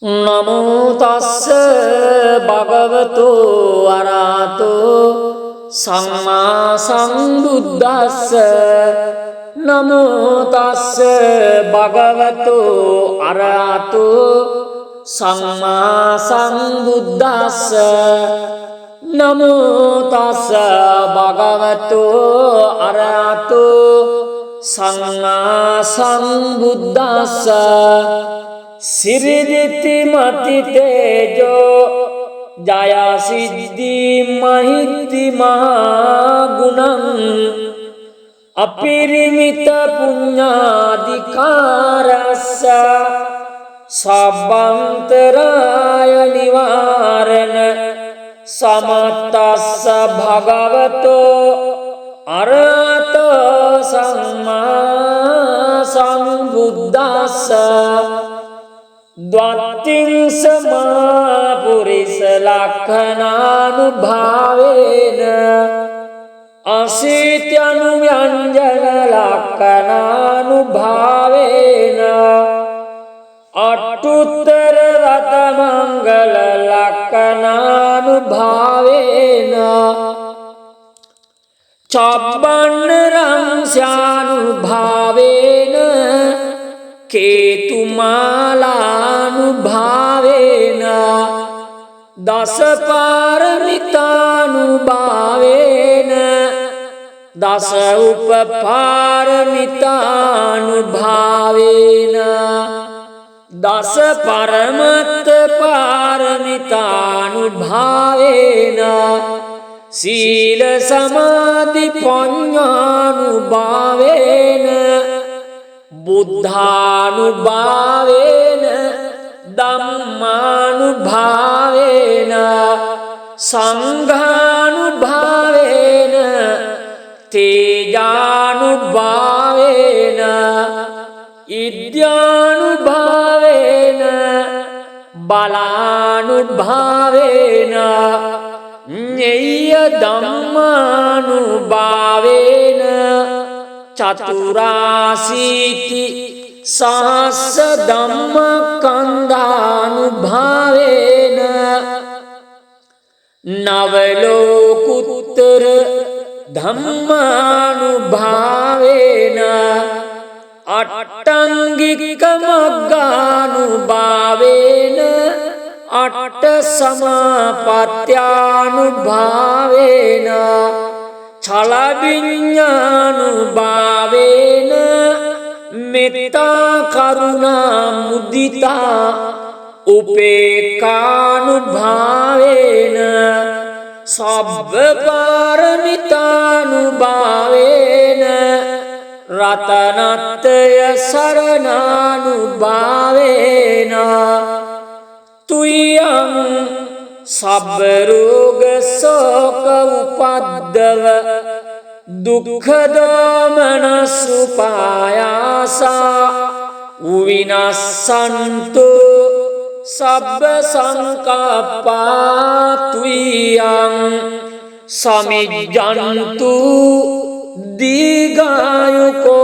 නමෝ තස්ස භගවතු අරහතෝ සම්මා සම්බුද්දස්ස නමෝ තස්ස භගවතු අරහතෝ සම්මා සම්බුද්දස්ස නමෝ තස්ස භගවතු අරහතෝ සම්මා සම්බුද්දස්ස සිරිදිති මති තේජෝ ජය සිද්ධි මහිද්දි මහා ගුණං අපිරිමිත පුඤ්ඤාධිකාරස්ස සබ්බන්තරාය නිවාරණ සමත්තස්ස භගවතෝ අරහතෝ සම්මා සම්බුද්දස්ස ද්වත්තිං සමාපුරිස ලක්ඛනානුභාවේන අසීත්‍යනු ව්‍යංජන ලක්ඛනානුභාවේන අට්ඨුත්තර රත මංගල ලක්ඛනානුභාවේන චබ්බන්න රංස්යානුභාවේන केतुमालानुभावेन दश पारमितानुभावेन दश उपपारमितानुभावेन दश परमत्त पारमितानुभावेन शील समाधि पुण्यानुभावेन बुद्धानुभावेन धम्मानुभावेन संघानुभावेन तेजानुभावेन इद्यानुभावेन बलानुभावेन ज्ञेय धम्मानुभावेन चतुराशीति सहस्र धम्म कंदानुभावेन नवलोकुत्तर धम्मानुभावेन अट्टांगिक मग्गानुभावेन अट्ट समापत्यानुभावेन छल विज्ञानुभावेन मेत्ता करुणा मुदिता उपेक्षानुभावेन सब्ब पारमितानुभावेन रतनत्रय शरणानुभावेन तुय्यं सब्ब रोग शोक उपद्रव दुख दोमन सुपायासा विनाशन्तु सब्ब संकप्पा तुय्यं समिज्जन्तु दीर्घायुको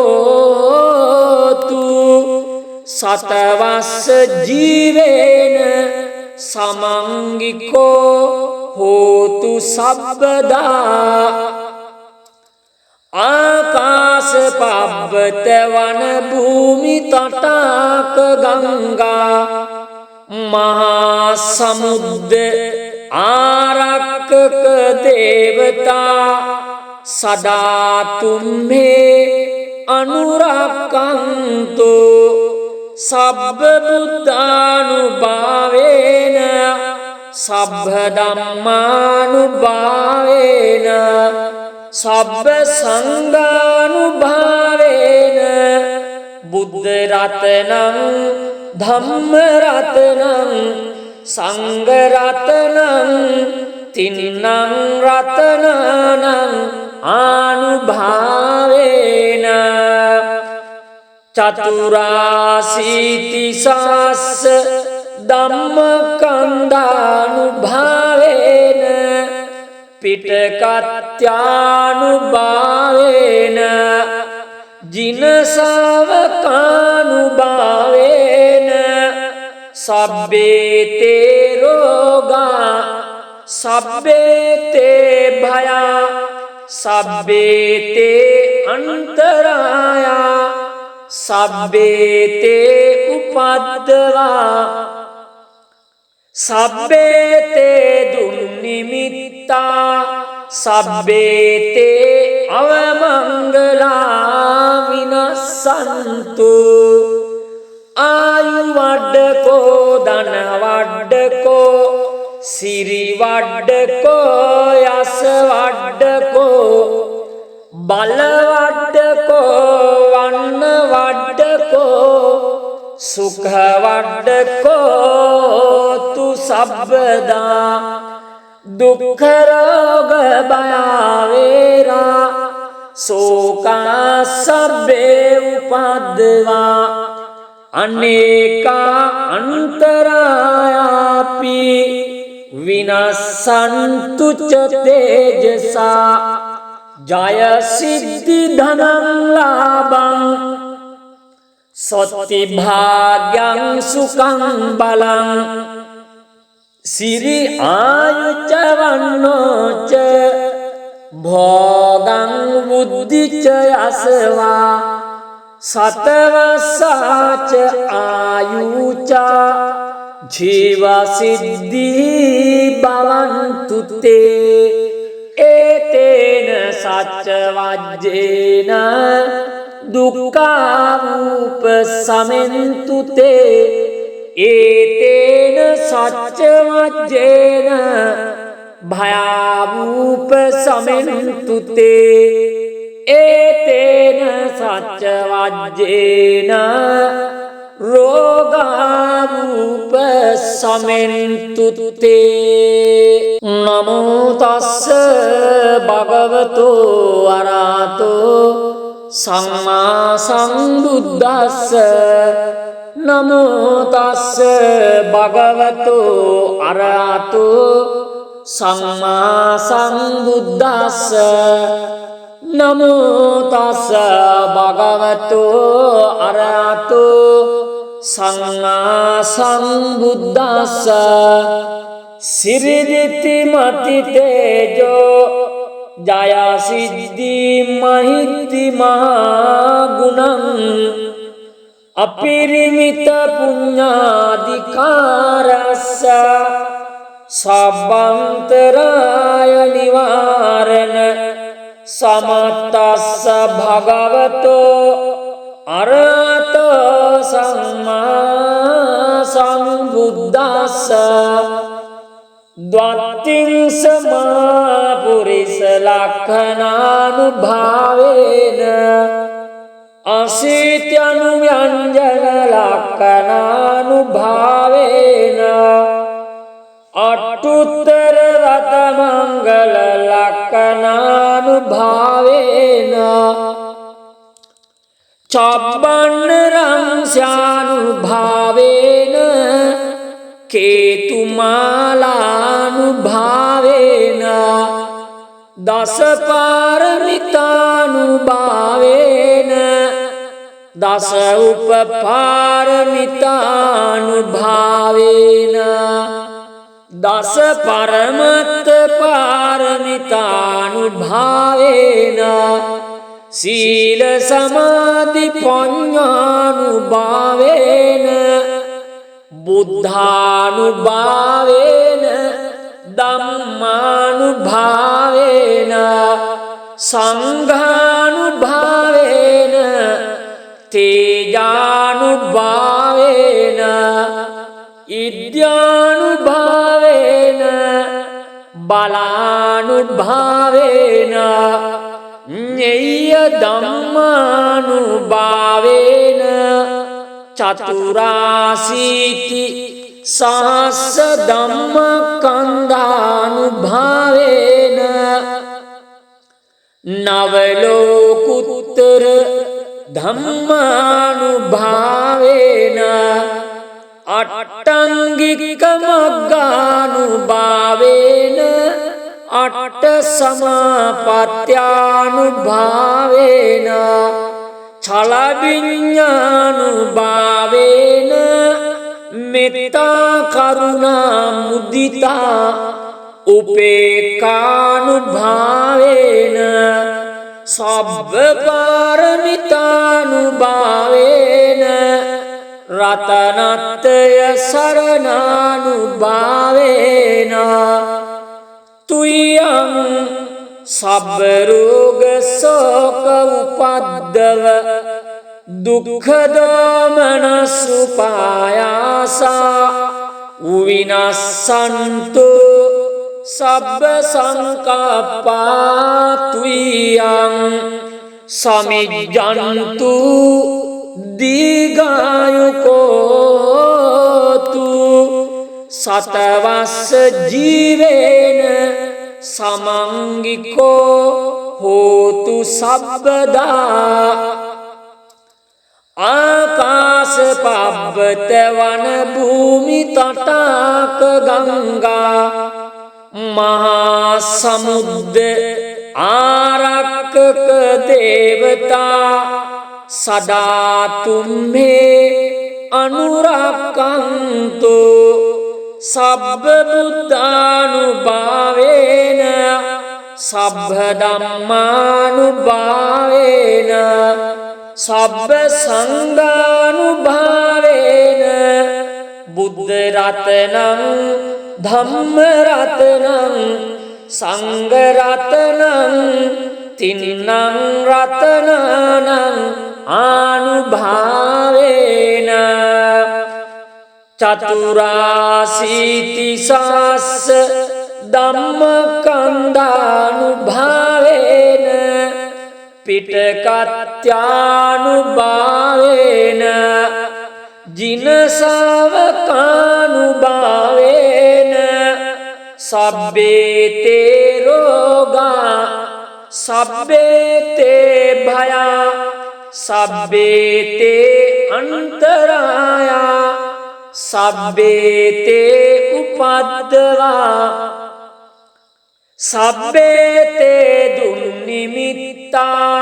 तु शतवस्स जीवेन समंगिको होतु सब्बदा आकाश पार्वत वन भूमि तटाक गंगा महासमुद्र आरक्षक देवता सदा तुम्हें अनुरक्षन्तु सब्ब बुद्धानुभावेन सब्ब धम्मानुभावेन सब्ब संघानुभावेन बुद्ध रत्नं धम्म रत्नं संघ रत्नं तिन्नं रत्नानां आनुभावेन चतुराशीति सहस्र धम्म कंदानुभावेन पिटकत्यानुभावेन जिन सावकानुभावेन සබ්බේතේ රෝගා සබ්බේතේ භයා සබ්බේතේ අන්තරායා සබ්බේතේ උපද්දවා සබ්බේතේ දුන්නිමිත්තා සබ්බේතේ අවමංගලා විනස්සන්තු ආයු වඩ්ඩකෝ ධන වඩ්ඩකෝ සිරි වඩ්ඩකෝ යස වඩ්ඩකෝ බල වඩ්ඩකෝ වන්න වඩ්ඩකෝ සුඛ වඩ්ඩකෝ තු සබ්බදා දුක්ඛ රෝග භය වේරා සෝකා සබ්බේ උපද්දවා අනේකා අන්තරායාපි විනස්සන්තු ච තේජසා ජය සිද්ධි ධනං ලාභං සොත්ති භාග්‍යං සුඛං බලං සිරි ආයුච්ච වන්නෝච භෝගං බුද්ධිච යසවා සතවස්සාච ආයුචා ජීව සිද්ධි භවන්තු තේ ඒතේන සච්ච වජ්ජේන දුක්ඛාවූප සමෙන්තු තේ ඒතේන සච්ච වජ්ජේන භයාවූප සමෙන්තු තේ ඒතේන සච්ච වජ්ජේන රෝගාවූප සමෙන්තු තේ නමෝ තස්ස භගවතෝ අරහතෝ සම්මා සම්බුද්දස්ස නමෝ තස්ස භගවතෝ අරහතෝ සම්මා සම්බුද්දස්ස නමෝ තස්ස භගවතෝ අරහතෝ සම්මා සම්බුද්දස්ස සිරිදිති මති තේජෝ ජය සිද්ධි මහිද්දි මහා ගුණං අපිරිමිත පුඤ්ඤාධිකාරස්ස සබ්බන්තරාය නිවාරණ සමත්තස්ස භගවතෝ අරහතෝ සම්මා සම්බුද්දස්ස ද්වත්තිං සමා පුරිස ලක්ඛනානුභාවේන අසීත්‍යනු ව්‍යංජන ලක්ඛනානුභාවේන අට්ඨුත්තර වත මංගල ලක්ඛනානුභාවේන චබ්බන්න රංස්යානුභාවේන කේතුමාලානුභාවේන දස පාරමිතානුභාවේන දස උපපාරමිතානුභාවේන දස පරමත්ත පාරමිතානුභාවේන සීල සමාධි පඤ්ඤානුභාවේන බුද්ධානුභාවේන ධම්මානුභාවේන සංඝානුභාවේන තේජානුභාවේන ඉද්‍යානුභාවේන බලානුභාවේන ඤෙය්‍ය ධම්මානුභාවේන චතුරාසීති සහස්ස ධම්මකන්ධානුභාවේන නවලෝකුත්තර ධම්මානුභාවේන අට්ඨංගික මග්ගානුභාවේන අට්ඨ සමාපත්‍යානුභාවේන චල විඤ්ඤානුභාවේන මෙත්තා කරුණා මුදිතා උපේක්ඛානුභාවේන සබ්බ පාරමිතානුභාවේන රතනත්තය සරණානුභාවේන තුයං සබ්බ රෝග ශෝක උපද්දව දුක්ඛ දෝමනසුපායාසා විනස්සන්තු සබ්බ සංකප්පා තුයං සමිජ්ජන්තු දීඝායුකෝතු සතවස්ස ජීවේන සමංගිකෝ හෝතු සබ්බදා ආකාශ පබ්බත වන භූමි තටාක ගංගා මහා සමුද්ද ආරක්කක දේවතා සදා තුම්මේ අනුරක්ඛන්තු සබ්බ බුද්ධානුභාවේන සබ්බ ධම්මානුභාවේන සබ්බ සංඝානුභාවේන බුද්ධ රතනං ධම්ම රතනං සංඝ රතනං තින්නං රතනං ආනුභාවේන චතුරාසීති සාස්ස ධම්මකන්ධානුභාවේන පිටකත්‍යානුභාවේන ජිනසවකානුභාවේන සබ්බේතේ රෝගා සබ්බේතේ භයා සබ්බේතේ අන්තරායා සබ්බේතේ උපද්දවා සබ්බේතේ දුන්නිමිත්තා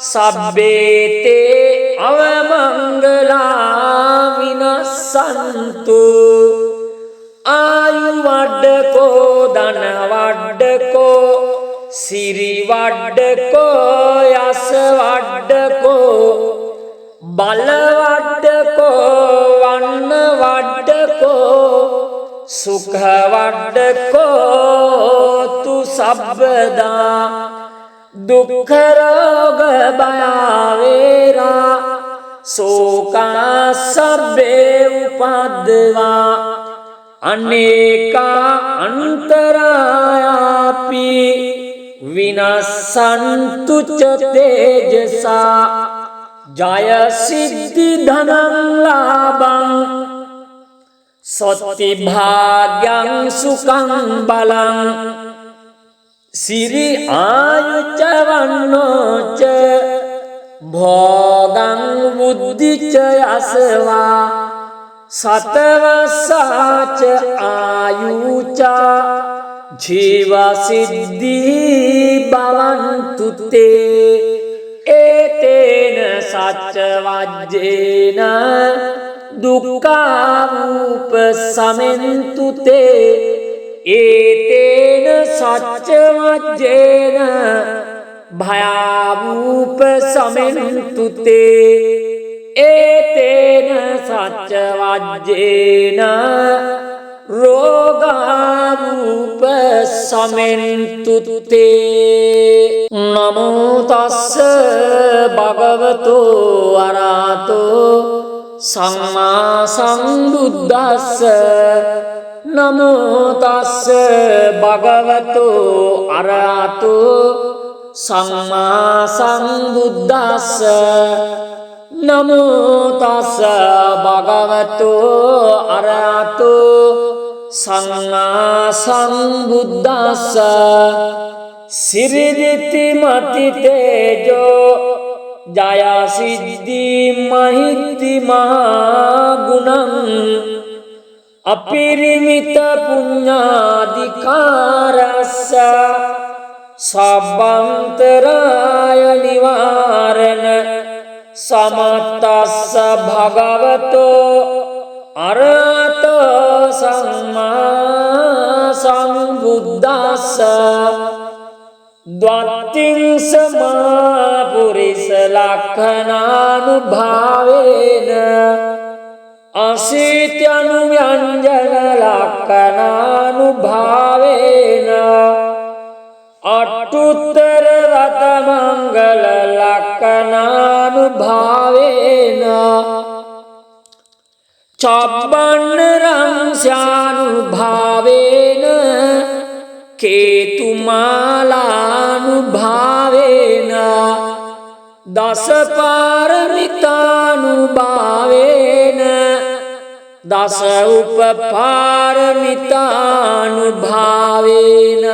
සබ්බේතේ අවමංගලා විනස්සන්තු ආයු වඩ්ඩකෝ ධන වඩ්ඩකෝ සිරි වඩ්ඩකෝ යස වඩ්ඩකෝ බල වඩ්ඩකෝ වන්න වඩ්ඩකෝ සුඛ වඩ්ඩකෝ තු සබ්බදා දුක්ඛ රෝග භය වේරා සෝකා සබ්බේ උපද්දවා අනේකා අන්තරායාපි විනස්සන්තු ච තේජසා ජය සිද්ධි ධනං ලාභං සොත්ති භාග්‍යං සුඛං බලං සිරි ආයුච්ච වන්නෝච භෝගං බුද්ධිච යසවා සතවස්සාච ආයුචා ජීව සිද්ධි භවන්තු තේ ඒතේන සච්ච වජ්ජේන දුක්ඛාවූප සමෙන්තු තේ ඒතේන සච්ච වජ්ජේන භයාවූප සමෙන්තු තේ ඒතේන සච්ච වජ්ජේන රෝගාරූප සමෙන්තු තේ නමෝ තස්ස භගවතු අරහතෝ සම්මා සම්බුද්දස්ස නමෝ තස්ස භගවතු අරහතෝ සම්මා සම්බුද්දස්ස නමෝ තස්ස භගවතු අරහතෝ සම්මා සම්බුද්දස්ස සිරිදිති මති තේජෝ ජය සිද්ධි මහිද්දි මහා ගුණං අපිරිමිත පුඤ්ඤාධිකාරස්ස සබ්බන්තරාය නිවාරණ සමත්තස්ස භගවතෝ අරහත සම්මා සම්බුද්දස්ස ද්වත්තිං සමා පුරිස ලක්ඛනානුභාවේන අසීත්‍යනුව්‍යංජන ලක්ඛනානුභාවේන අට්ඨුත්තර රත මංගල ලක්ඛනානුභාවේන චබ්බන්න රංස්යානුභාවේන කේතුමාලානුභාවේන දස පාරමිතානුභාවේන දස උපපාරමිතානුභාවේන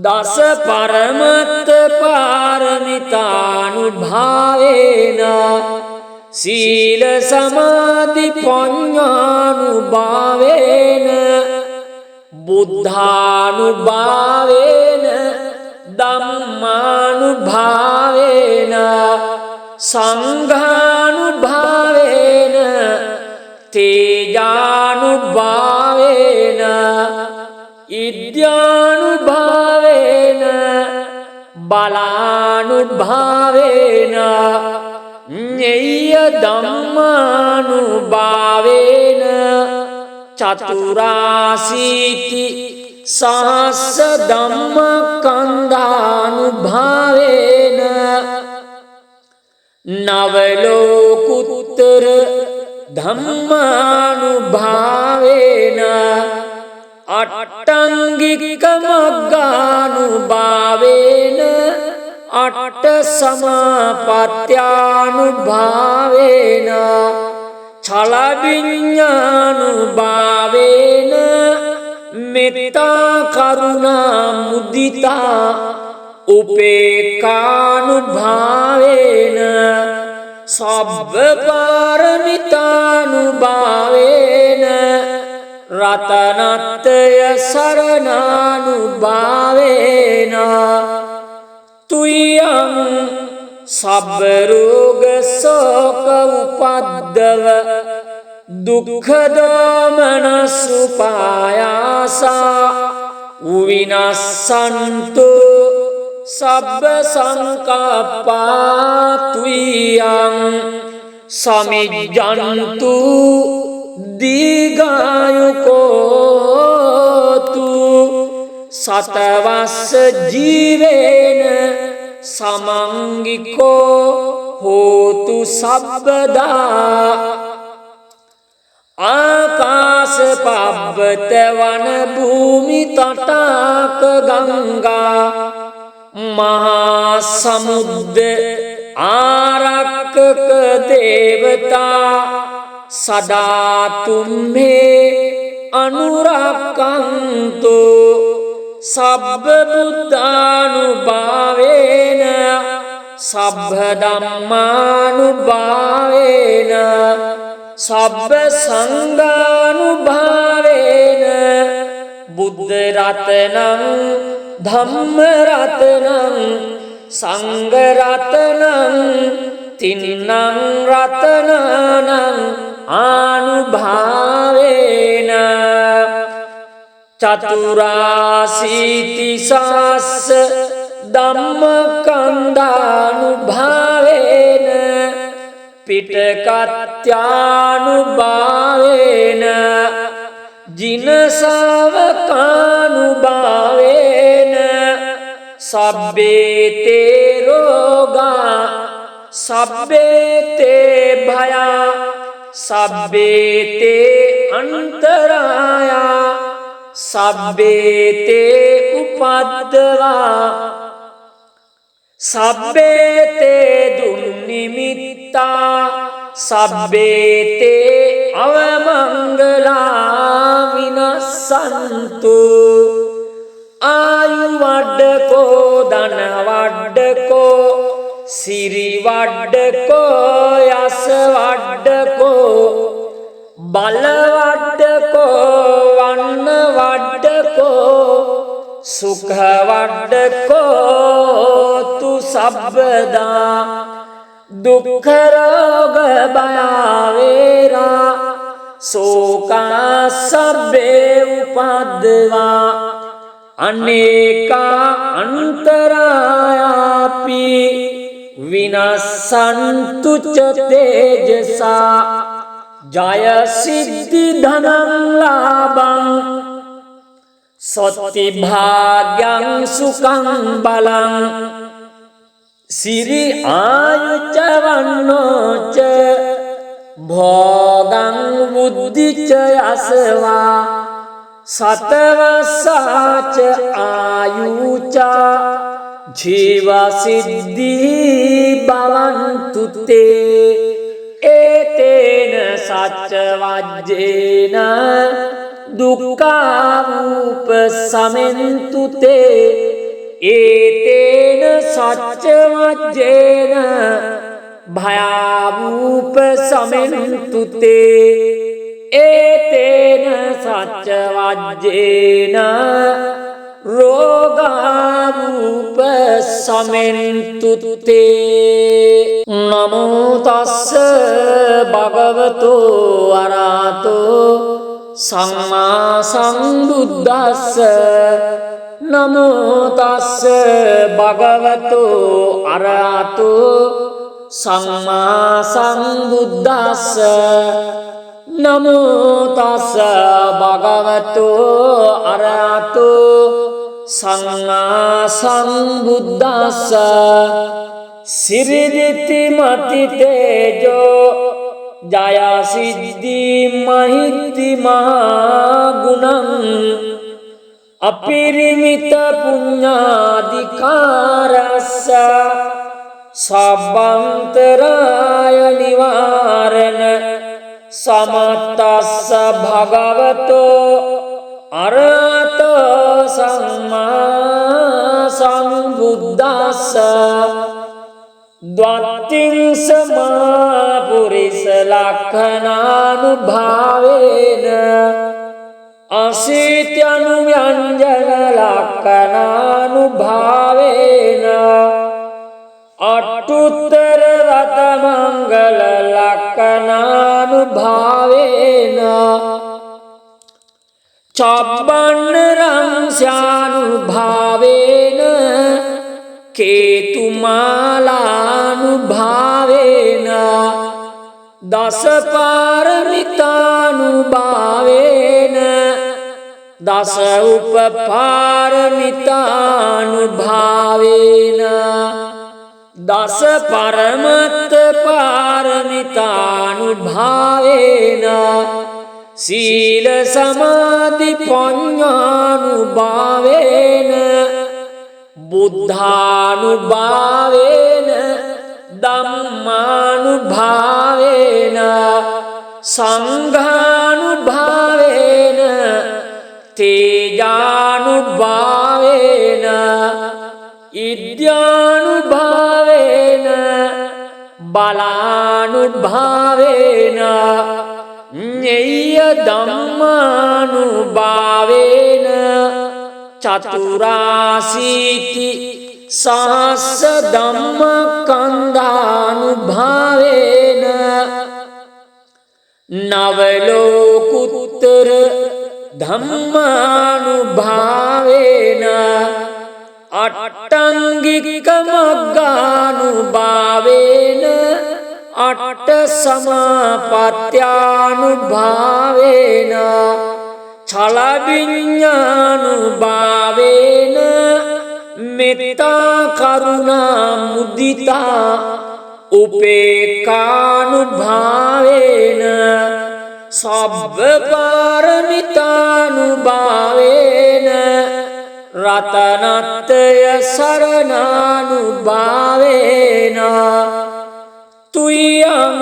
දස පරමත්ත පාරමිතානුභාවේන සීල සමාධි ප්‍රඥානුභාවේන බුද්ධානුභාවේන ධම්මානුභාවේන සංඝානුභාවේන තේජානුභාවේන ඉද්‍යානුභාවේන බලානුභාවේන ඤෙය්‍ය ධම්මානුභාවේන චතුරාසීති සහස්ස ධම්මකන්ධානුභාවේන නවලෝකුත්තර ධම්මානුභාවේන අට්ඨංගික මග්ගානුභාවේන අට්ඨ සමාපත්ත්‍යානුභාවේන ඡල විඤ්ඤානුභාවේන මෙත්තා කරුණා මුදිතා උපේක්ඛානුභාවේන සබ්බ පාරමිතානුභාවේන රතනත්‍රය සරණානුභාවේන තුයං සබ්බ රෝග ශෝක උපද්දව දුක්ඛ දෝමනසුපායාසා විනස්සන්තු සබ්බ සංකප්පා තුයං සමිජ්ජන්තු දීඝායුකෝතු සතවස්ස ජීවේන සමංගිකෝ හෝතු සබ්බදා ආකාශ පබ්බත වන භූමි තටාක ගංගා මහා සමුද්ද ආරක්කක දේවතා සදා තුම්මේ අනුරක්ඛන්තු සබ්බ බුද්ධානුභාවේන සබ්බ ධම්මානුභාවේන සබ්බ සංඝානුභාවේන බුද්ධ රතනං ධම්ම රතනං සංඝ රතනං තින්නං රතනං ආනුභාවේන චතුරාසීති සාස්ස ධම්මකන්ධානුභාවේන පිටකත්‍යානුභාවේන ජින ශාවකානුභාවේන සබ්බේතේ රෝගා සබ්බේතේ භයා සබ්බේතේ අන්තරායා සබ්බේතේ උපද්දවා සබ්බේතේ දුන්නිමිත්තා සබ්බේතේ අවමංගලා විනස්සන්තු ආයු වඩ්ඩකෝ ධන වඩ්ඩකෝ සිරි වඩ්ඩකෝ යස වඩ්ඩකෝ බල වඩ්ඩකෝ වන්න වඩ්ඩකෝ සුඛ වඩ්ඩකෝ තු සබ්බදා දුක්ඛ රෝග භය වේරා शोका सबे उपद्रवा अनेका अंतरायापि विनश्यन्तु च तेजसा जय सिद्धि धनं लाभं सति भाग्यं सुखं बलं सिरि आयु च वन्नो च भोगं बुद्धि च यशवा सतवसा च आयु च जीव सिद्धि भवन्तु ते एतेन सच्चवाज्येन दुःखावुपशमन्तु ते एतेन सच्चवाज्येन भयावुपशमन्तु ते एतेन सच्चवाज्येन रोगावुपशमन्तु ते। नमो तस्स भगवतो अरहतो सम्मा सम्बुद्धस्स नमो तस्स भगवतो अरहतो सम्मा सम्बुद्धस्स नमो तस्स भगवतो अरहतो सम्मा सम्बुद्धस्स सिरिति मति तेजो जया सिद्धि महिति महागुणं अपरिमित पुण्याधिकारस्य सर्वान्तराय निवारण समस्तस्य भगवतो अरहतो सम्मा सम्बुद्धस्स द्वात्रिंश महापुरुष लक्षणानुभावेन अशीत्यनुव्यञ्जन लक्षणानुभावेन अष्टोत्तरशत मंगल लक्षणानुभावेन चौवन रंस्यानुभावेन केतुमालानुभावेन दश पारमितानुभावेन दश उपपारमितानुभावेन दश परमत पारमितानुभावेन शील समाधि पुण्यानुभावेन बुद्धानुभावेन धम्मानुभावेन संघानुभावेन तेजानुभावेन इद्यानुभावेन बलानुभावेन धम्मानुभावेन चतुराशीति सहस्र धम्मकन्धानुभावेन नवलोकुत्तर धम्मानुभावेन अट्टाङ्गिकमग्गानुभावेन अट्टसमापत्यानुभावेन छलविज्ञानुभावेन मेत्ता करुणा मुदिता उपेक्षानुभावेन सब्बपारमितानुभावेन रतनत्रय शरणानुभावेन तुय्यं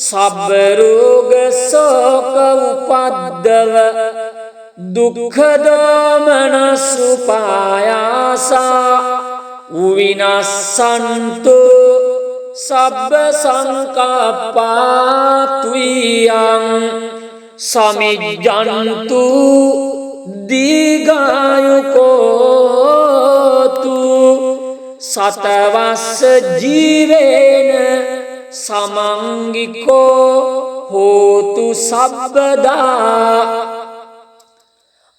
सर्वरोग शोक उपद्रव दुःख दोमनसुपायासा विनश्यन्तु सर्व संकल्पा तुय्यं समिज्जन्तु दीर्घायुको तु शतवस्य जीवेन समंगिको होतु सब्बदा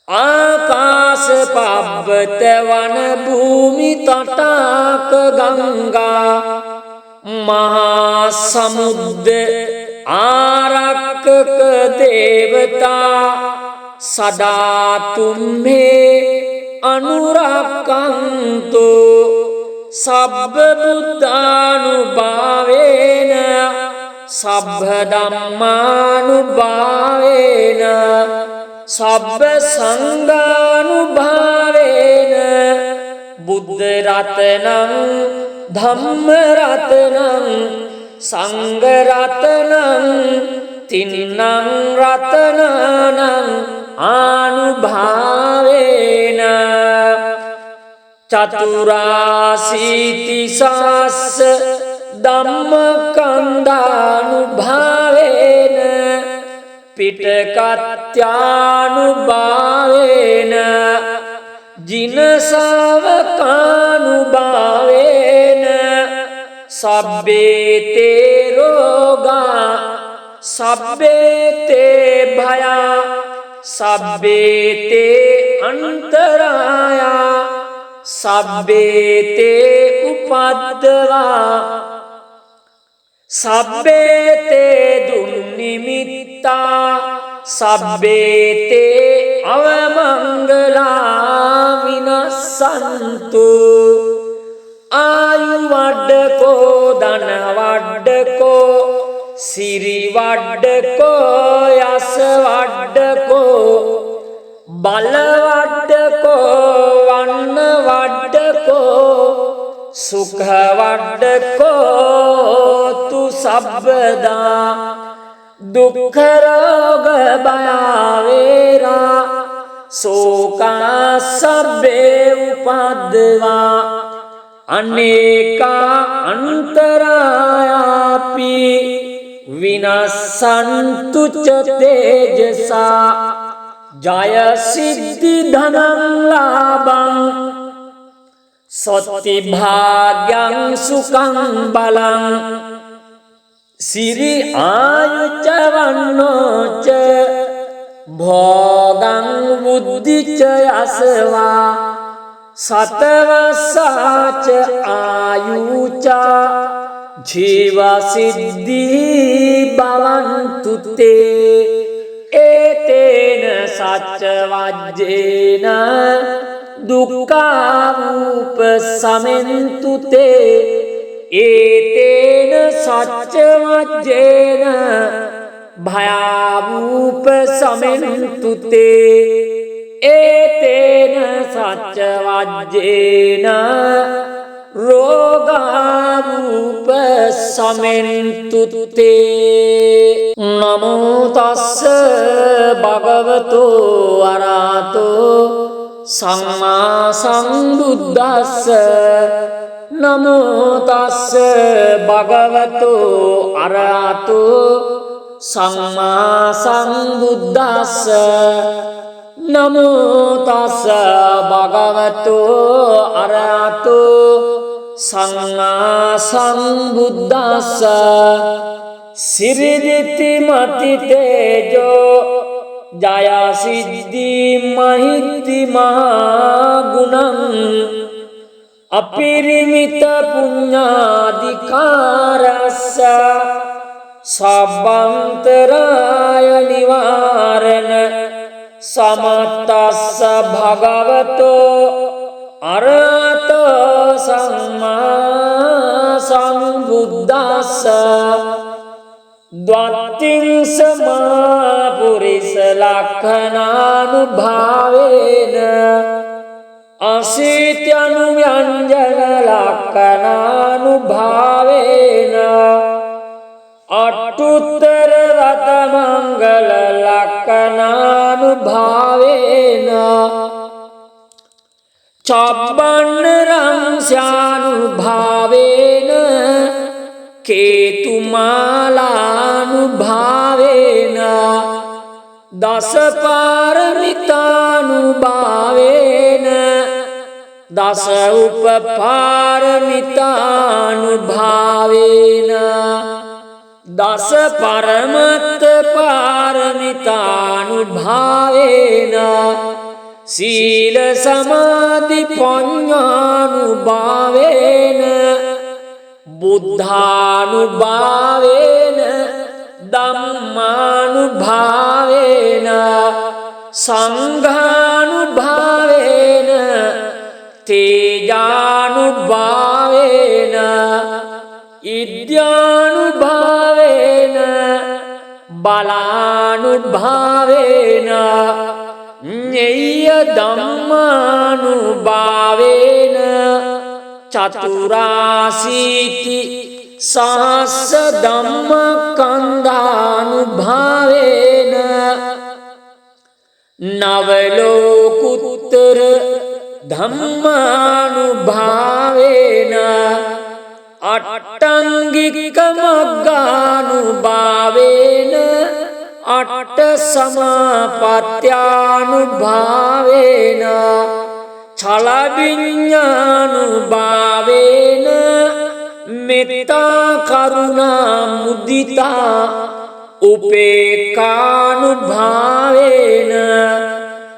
आकाश पावत वन भूमि तटाक गंगा महासमुद्र आरक्षक देवता सदा तुम्हें अनुरक्षन्तु सब्ब बुद्धानुभावेन सब्ब धम्मानुभावेन सब्ब संघानुभावेन बुद्ध रत्नं धम्म रत्नं संघ रत्नं तिन्नं रत्नानं आनुभावेन चतुराशीति सहस्र धम्मकन्दानुभावेन पिटकत्यानुभावेन जिनसावकानुभावेन सब्बे ते रोगा सब्बे ते भया सब्बे ते अंतराया सब्बे ते उपद्रवा सब्बे ते दुर्निमित्ता सब्बे ते अवमंगला विनश्यन्तु आयु वड्डको धन वड्डको सिरि वड्डको यश वड्डको बल वड्डको वर्ण वड्डको सुख वड्डको तु सब्बदा दुख रोग भयावेरा शोका सब्बे उपद्रवा अनेका अंतरायापि विनश्यन्तु च तेजसा जय सिद्धि धनं लाभं सति भाग्यं सुखं बलं सिरि आयु च वन्नो च भोगं बुद्धि च यशवा सतवसा च आयु च जीव सिद्धि भवन्तु ते एतेन सच्चवज्जेन दुःखावुपशमन्तु ते एतेन सच्चवज्जेन भयावुपशमन्तु ते एतेन सच्चवज्जेन रोगावुपशमन्तु ते नमो तस्स भगवतो अरहतो सम्मा सम्बुद्धस्स नमो तस्स भगवतो अरहतो सम्मा सम्बुद्धस्स नमो तस्स भगवतो अरहतो सम्मा सम्बुद्धस्स सिरिदिति मति तेजो जया सिद्धि महिति महागुणं अपरिमित पुण्याधिकारस्य सर्वान्तराय निवारण समर्थस्य भगवतो अरहतो सम्मा सम्बुद्धस्स द्वात्रिंश महापुरुष लक्षणानुभावेन अशीत्यनुव्यञ्जन लक्षणानुभावेन अष्टोत्तर रतमंगल लक्षणानुभावेन चौवन रंस्यानुभावेन केतुमालानुभावेन दश पारमितानुभावेन දස උපපාරමිතානුභාවේන දස පරමත්ත පාරමිතානුභාවේන සීල සමාධි ප්‍රඥානුභාවේන බුද්ධානුභාවේන ධම්මානුභාවේන සංඝානුභාවේන තේජානුභාවේන ඉද්‍යානුභාවේන බලානුභාවේන ඤෙය්‍ය ධම්මානුභාවේන චතුරාසීති සහස්ස ධම්මකන්ධානුභාවේන නවලෝකුත්තර ධම්මානුභාවේන අට්ඨංගික මග්ගානුභාවේන අට්ඨ සමාපත්ත්‍යානුභාවේන ඡල විඤ්ඤානුභාවේන මෙත්තා කරුණා මුදිතා උපේක්ඛානුභාවේන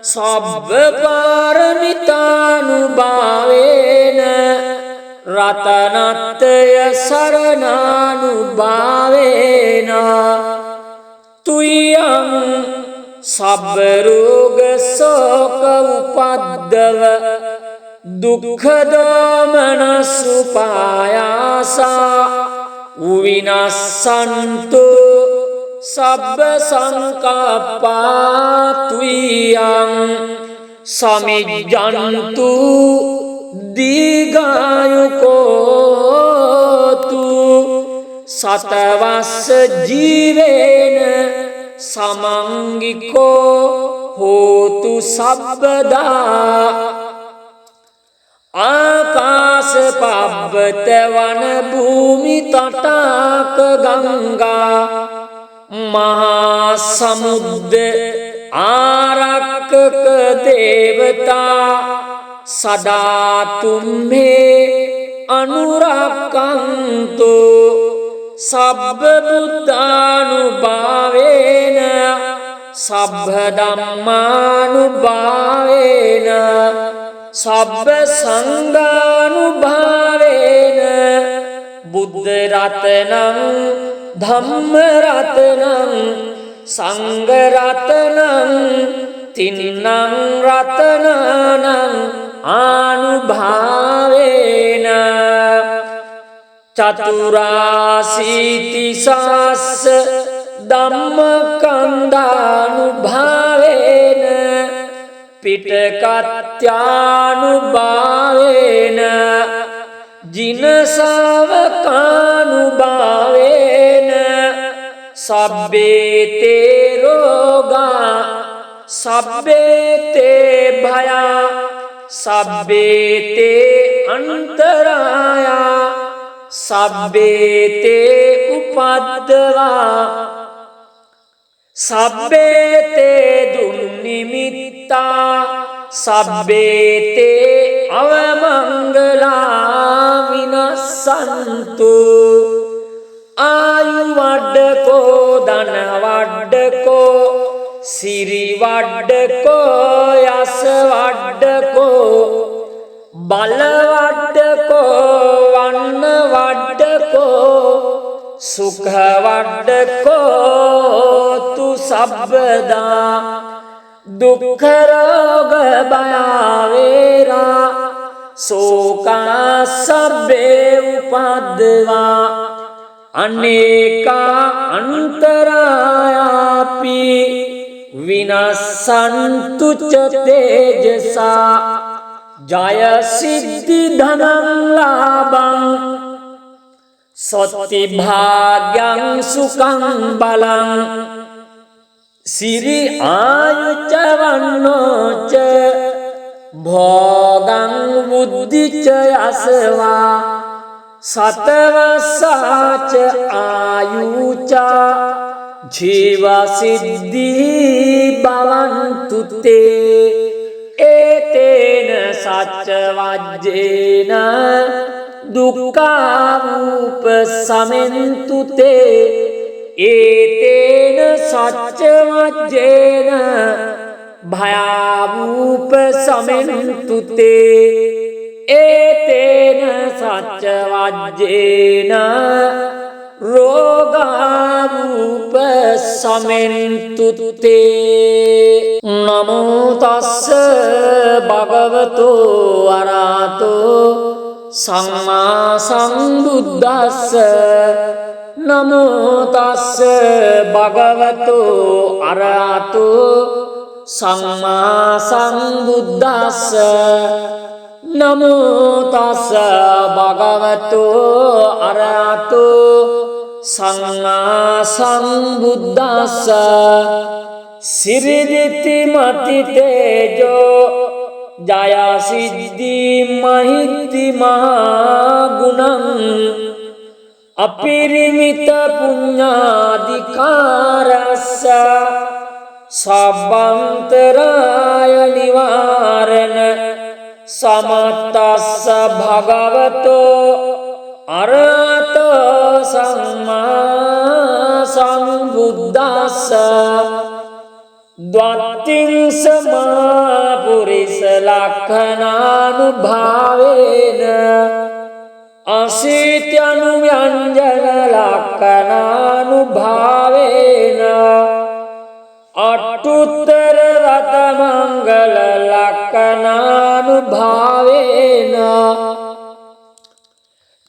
සබ්බ පාරමිතානුභාවේන රතනත්‍රය සරණානුභාවේන තුයං සබ්බ රෝග ශෝක උපද්දව දුක්ඛ දෝමනසුපායාසා විනස්සන්තු සබ්බ සංකප්පා තුයං සමිජ්ජන්තු දීඝායුකෝතු සතවස්ස ජීවේන සමංගිකෝ හෝතු සබ්බදා ආකාශ පබ්බත වන භූමි තටාක ගංගා මහා සමුද්ද ආරක්කක දේවතා සදා තුම්හේ අනුරක්ඛන්තු සබ්බ බුද්ධානුභාවේන සබ්බ ධම්මානුභාවේන සබ්බ සංඝානුභාවේන බුද්ධ රතනං ධම්ම රතනං සංඝ රතනං තින්නං රතනං ආනුභාවේන චතුරාසීති සාස්ස ධම්මකන්ධානුභාවේන පිටකත්‍යානුභාවේන ජිනසවකානුභාවේන සබ්බේතේ රෝගා සබ්බේතේ භයා සබ්බේතේ අන්තරායා සබ්බේතේ උපද්දවා සබ්බේතේ දුන්නිමිත්තා සබ්බේතේ අවමංගලා විනස්සන්තු ආයු වඩ්ඩකෝ ධන වඩ්ඩකෝ සිරි වඩ්ඩකෝ යස වඩ්ඩකෝ බල වඩ්ඩකෝ වන්න වඩ්ඩකෝ සුඛ වඩ්ඩකෝ තු සබ්බදා දුක්ඛ රෝග භය වේරා සෝකා සබ්බේ උපද්දවා අනේකා අන්තරායාපි විනස්සන්තු ච තේජසා ජය සිද්ධි ධනං ලාභං සොත්ති භාග්‍යං සුඛං බලං සිරි ආයුච්ච වන්නෝච භෝගං බුද්ධිච යසවා සතවසාච ආයුචා ජීව සිද්ධි භවන්තු තේ ඒතේන सच्च वाज्येन दुःखावूप समेन्तु ते एतेन सच्च वाज्येन भयावूप समेन्तु ते एतेन सच्च वाज्येन रोगावूप समेन्तु ते नमो तस्स भगवतो अरहतो सम्मा सम्बुद्दस्स नमो तस्स भगवतो अरहतो सम्मा सम्बुद्दस्स नमो तस्स भगवतो अरहतो सम्मा सम्बुद्दस्स सिरिदिति मति तेजो जया सिद्धि महिति महागुणं अपरिमित पुण्याधिकारस्य सर्वान्तराय निवारण समस्तस्य भगवतो अरहतो सम्मा सम्बुद्दस्स द्वात्रिंश महापुरुष लक्षणानुभावेन अशीत्यनुव्यञ्जन लक्षणानुभावेन अष्टोत्तर रतमङ्गल लक्षणानुभावेन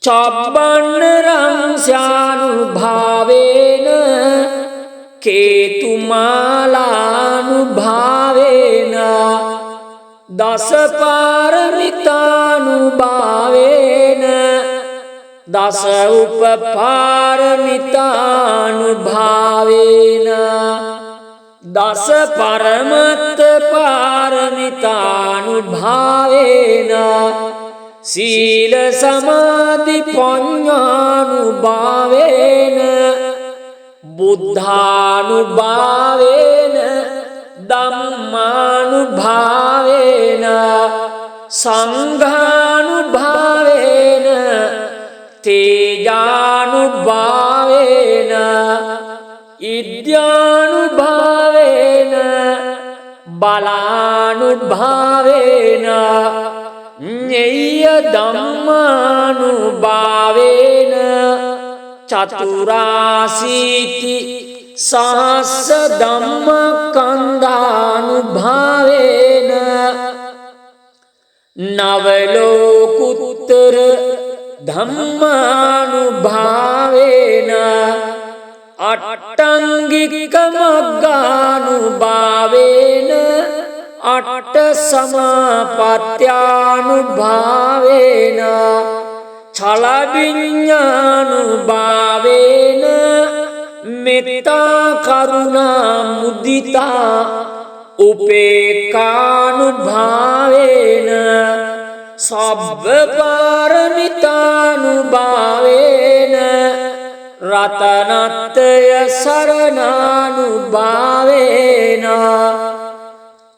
चौबन्न रंस्यानुभावेन केतुमालानुभावेन दश पारमितानुभावेन दश उपपारमितानुभावेन दश परमत्त पारमितानुभावेन शील समाधि पुण्यानुभावेन बुद्धानुभावेन धम्मानुभावेन संघानुभावेन तेजानुभावेन इद्यानुभावेन बलानुभावेन ज्ञेय धम्मानुभावेन चतुराशीति सहस्र धम्मकन्धानुभावेन नवलोकुत्तर धम्मानुभावेन अट्टाङ्गिकमग्गानुभावेन अट्टसमापत्यानुभावेन छलविज्ञानुभावेन मेत्ता करुणा मुदिता उपेक्षानुभावेन सब्बपारमितानुभावेन रतनत्रय शरणानुभावेन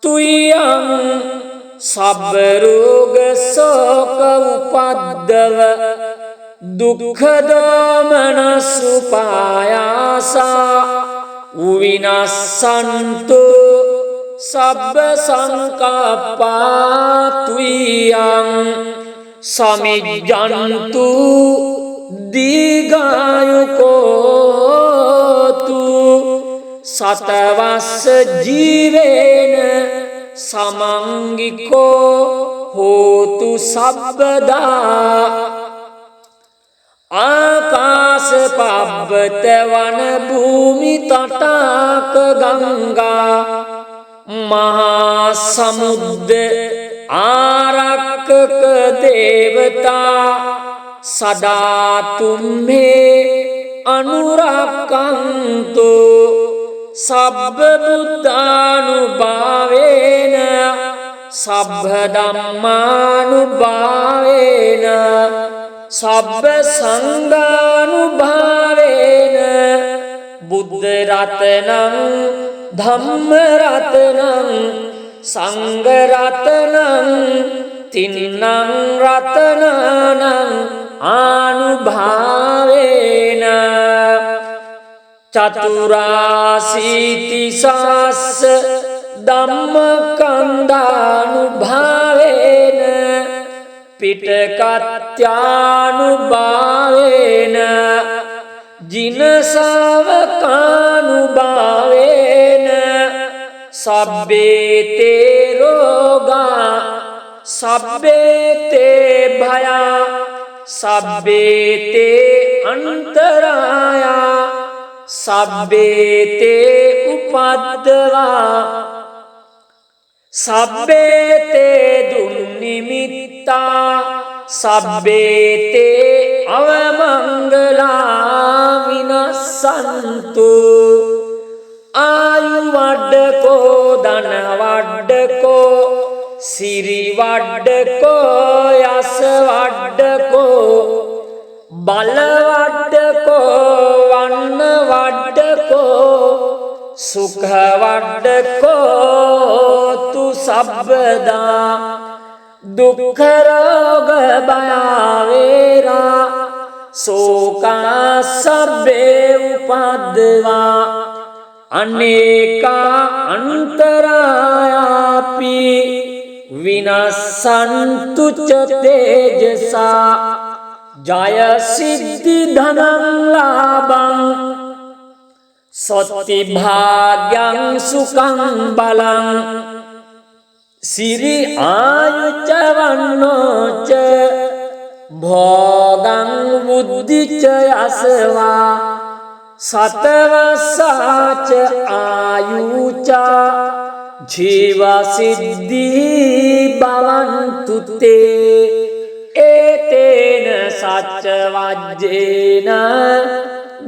तुय्यं सब्बरोग शोक उपद्रव दुःख दोमनसुपायासा विनाशन्तु सब्ब संकल्पा तुय्यं समिज्जन्तु दीर्घायुको तु शतवर्ष जीवेन समंगिको होतु सर्वदा आकाश पार्वत वन भूमि तटाक गंगा महासमुद्र आरक्षक देवता सदा तुम्हें अनुरक्षन्तु सब्ब बुद्धानुभावेन सब्ब धम्मानुभावेन सब्ब संघानुभावेन बुद्ध रत्नं धम्म रत्नं संघ रत्नं තින්නං රතනං ආනුභාවේන චතුරාසීති සාස්ස ධම්මකන්ධානුභාවේන පිටකත්‍යානුභාවේන ජිනසවකානුභාවේන සබ්බේතේ රෝගා සබ්බේතේ භයා සබ්බේතේ අන්තරායා සබ්බේතේ උපද්දවා සබ්බේතේ දුන්නිමිත්තා සබ්බේතේ අවමංගලා විනස්සන්තු ආයු වඩ්ඩකෝ ධන වඩ්ඩකෝ සිරි වඩ්ඩකෝ යස වඩ්ඩකෝ බල වඩ්ඩකෝ වන්න වඩ්ඩකෝ සුඛ වඩ්ඩකෝ තු සබ්බදා දුක්ඛ රෝග භය වේරා සෝකා සබ්බේ උපද්දවා අනේකා අන්තරායාපි විනස්සන්තු ච තේජසා ජය සිද්ධි ධනං ලාභං සොත්ති භාග්‍යං සුඛං බලං සිරි ආයුච්ච වන්නෝච භෝගං බුද්ධිච යසවා සතවස්සාච ආයුචා ජීව සිද්ධි භවන්තු තේ ඒතේන සච්ච වජ්ජේන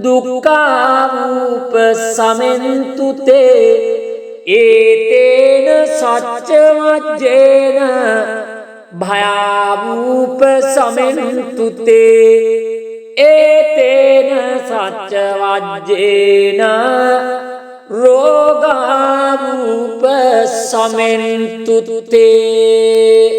දුක්ඛාවූප සමෙන්තු තේ ඒතේන සච්ච වජ්ජේන භයාවූප සමෙන්තු තේ ඒතේන සච්ච වජ්ජේන රෝගාවූප සමෙන්තු තේ